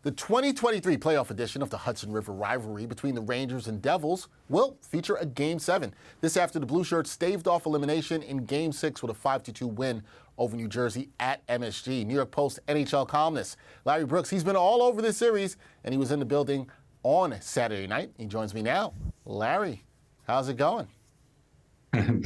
The 2023 playoff edition of the Hudson River rivalry between the Rangers and Devils will feature a Game 7. This after the Blue Shirts staved off elimination in Game 6 with a 5-2 win over New Jersey at MSG. New York Post NHL columnist Larry Brooks, he's been all over this series, and he was in the building on Saturday night. He joins me now. Larry, how's it going? I'm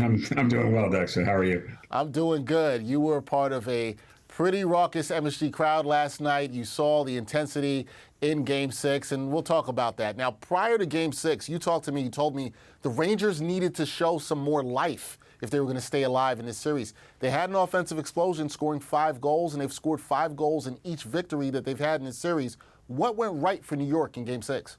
doing well, Dexter. How are you? I'm doing good. You were a part of a pretty raucous MSG crowd last night. You saw the intensity in Game 6, and we'll talk about that. Now, prior to Game 6, you told me the Rangers needed to show some more life if they were going to stay alive in this series. They had an offensive explosion, scoring 5 goals, and they've scored 5 goals in each victory that they've had in this series. What went right for New York in Game 6?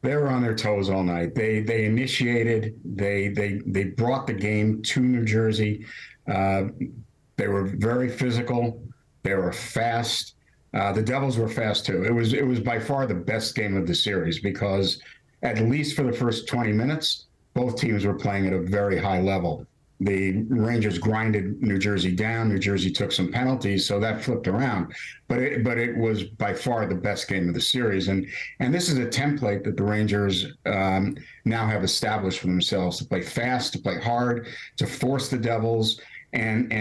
They were on their toes all night. They initiated. They brought the game to New Jersey. They were very physical. They were fast. The Devils were fast too. It was by far the best game of the series because at least for the first 20 minutes, both teams were playing at a very high level. The Rangers grinded New Jersey down. New Jersey took some penalties, so that flipped around. But it was by far the best game of the series. And this is a template that the Rangers now have established for themselves: to play fast, to play hard, to force the Devils, and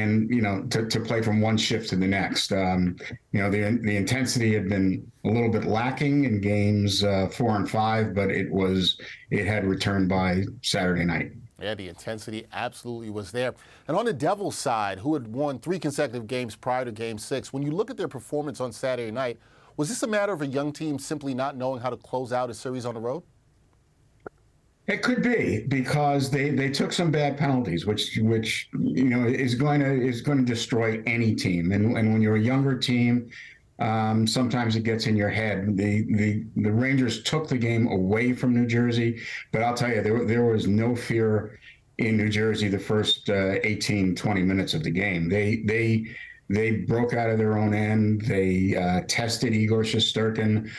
to play from one shift to the next. The intensity had been a little bit lacking in games 4 and 5, but it had returned by Saturday night. Yeah, the intensity absolutely was there. And on the Devils side, who had won 3 consecutive games prior to Game 6, when you look at their performance on Saturday night, was this a matter of a young team simply not knowing how to close out a series on the road? It could be because they took some bad penalties, which is going to destroy any team. And when you're a younger team, sometimes it gets in your head. The Rangers took the game away from New Jersey, but I'll tell you, there was no fear in New Jersey the first 18, 20 minutes of the game. They broke out of their own end. They tested Igor Shesterkin,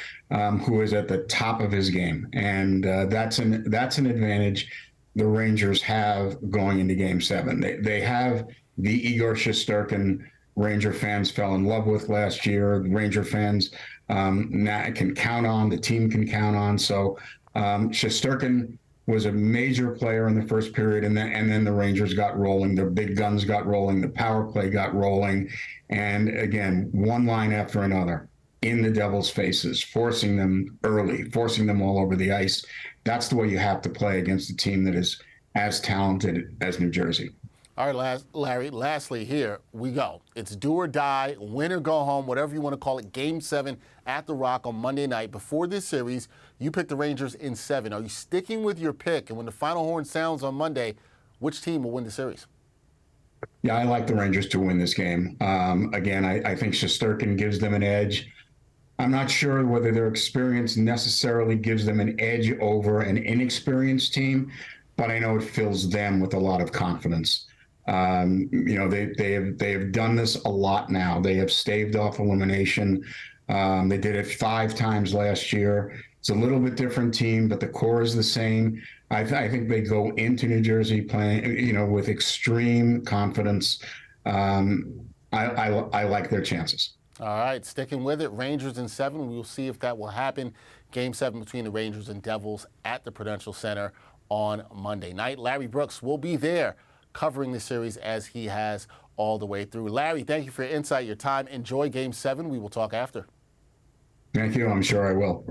who is at the top of his game, and that's an advantage the Rangers have going into Game 7. They have the Igor Shesterkin Ranger fans fell in love with last year. Ranger fans now can count on. The team can count on. So Shesterkin was a major player in the first period, and then the Rangers got rolling. Their big guns got rolling. The power play got rolling, and again, one line after another in the Devils' faces, forcing them early, forcing them all over the ice. That's the way you have to play against a team that is as talented as New Jersey. All right, Larry, lastly, here we go. It's do or die, win or go home, whatever you want to call it. Game 7 at the Rock on Monday night. Before this series, you picked the Rangers in 7. Are you sticking with your pick? And when the final horn sounds on Monday, which team will win the series? Yeah, I like the Rangers to win this game. Again, I think Shesterkin gives them an edge. I'm not sure whether their experience necessarily gives them an edge over an inexperienced team, but I know it fills them with a lot of confidence. They have done this a lot now. They have staved off elimination. They did it 5 times last year. It's a little bit different team, but the core is the same. I think they go into New Jersey playing, with extreme confidence. I like their chances. All right, sticking with it, Rangers in 7. We'll see if that will happen. Game 7 between the Rangers and Devils at the Prudential Center on Monday night. Larry Brooks will be there covering the series as he has all the way through. Larry, thank you for your insight, your time. Enjoy Game 7. We will talk after. Thank you. I'm sure I will.